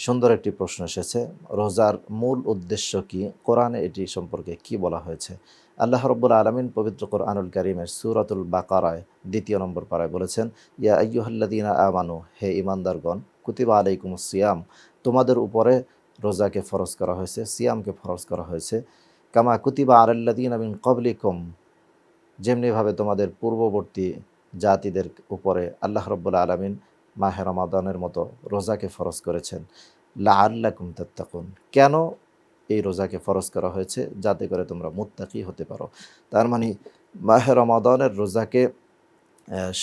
সুন্দর একটি প্রশ্ন এসেছে। রোজার মূল উদ্দেশ্য কি? কোরআনে এটি সম্পর্কে কি বলা হয়েছে? আল্লাহ রাব্বুল আলামিন পবিত্র কোরআনুল কারীমের সূরাতুল বাকারায় ২য় নম্বর পারায় বলেছেন, ইয়া আইয়ুহাল্লাযীনা আমানু, হে ঈমানদারগণ, কুতিবা আলাইকুমুস সিয়াম, তোমাদের উপরে রোজাকে ফরজ করা হয়েছে, সিয়ামকে ফরজ করা হয়েছে, কামা কুতিবা আলাল্লাযীনা মিন ক্বাবলিকুম, যেমনিভাবে তোমাদের পূর্ববর্তী জাতিদের উপরে আল্লাহ রাব্বুল আলামিন মাহে রমাদানের মতো রোজাকে ফরজ করেছেন, লাআল্লাকুম তাত্তাকুন। কেন এই রোজাকে ফরজ করা হয়েছে? যাতে করে তোমরা মুত্তাকি হতে পারো। তার মানে মাহে রমাদানের রোজাকে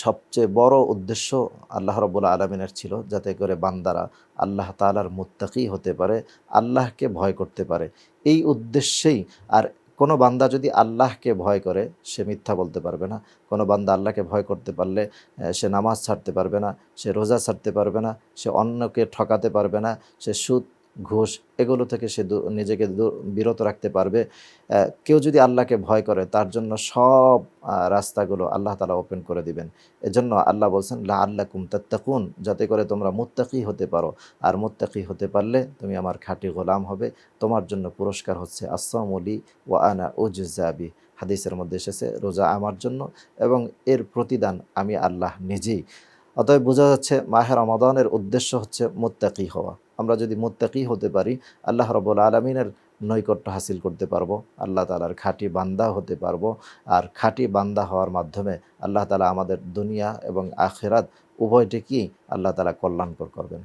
সবচেয়ে বড় উদ্দেশ্য আল্লাহ রাব্বুল আলামিনের ছিল যাতে করে বান্দারা আল্লাহ তাআলার মুত্তাকি হতে পারে, আল্লাহকে ভয় করতে পারে। এই উদ্দেশ্যেই। আর কোনো বান্দা যদি আল্লাহকে ভয় করে, সে মিথ্যা বলতে পারবে না। কোনো বান্দা আল্লাহকে ভয় করতে পারলে সে নামাজ ছাড়তে পারবে না, সে রোজা ছাড়তে পারবে না, সে অন্যকে ঠকাতে পারবে না, সে সুদ, ঘুষ এগুলো থেকে সে নিজেকে বিরত রাখতে পারবে। কেউ যদি আল্লাহকে ভয় করে, তার জন্য সব রাস্তাগুলো আল্লাহ তাআলা ওপেন করে দিবেন। এজন্য আল্লাহ বলছেন, লাআল্লাকুম তাত্তাকুন, যাতে করে তোমরা মুত্তাকি হতে পারো। আর মুত্তাকি হতে পারলে তুমি আমার খাঁটি গোলাম হবে। তোমার জন্য পুরস্কার হচ্ছে আস-সাওমু লি ওয়া আনা উজজা বি। হাদিসের মধ্যে এসেছে, রোজা আমার জন্য এবং এর প্রতিদান আমি আল্লাহ নিজেই। অতএব বোঝা যাচ্ছে মাহে রমাদানের উদ্দেশ্য হচ্ছে মুত্তাকি হওয়া। আমরা যদি মুত্তাকি হতে পারি, আল্লাহ রাব্বুল আলামিনের নৈকট্য হাসিল করতে পারবো, আল্লাহ তাআলার খাঁটি বান্দা হতে পারবো। আর খাঁটি বান্দা হওয়ার মাধ্যমে আল্লাহ তাআলা আমাদের দুনিয়া এবং আখিরাত উভয়টিকেই আল্লাহ তাআলা কল্যাণকর করবেন।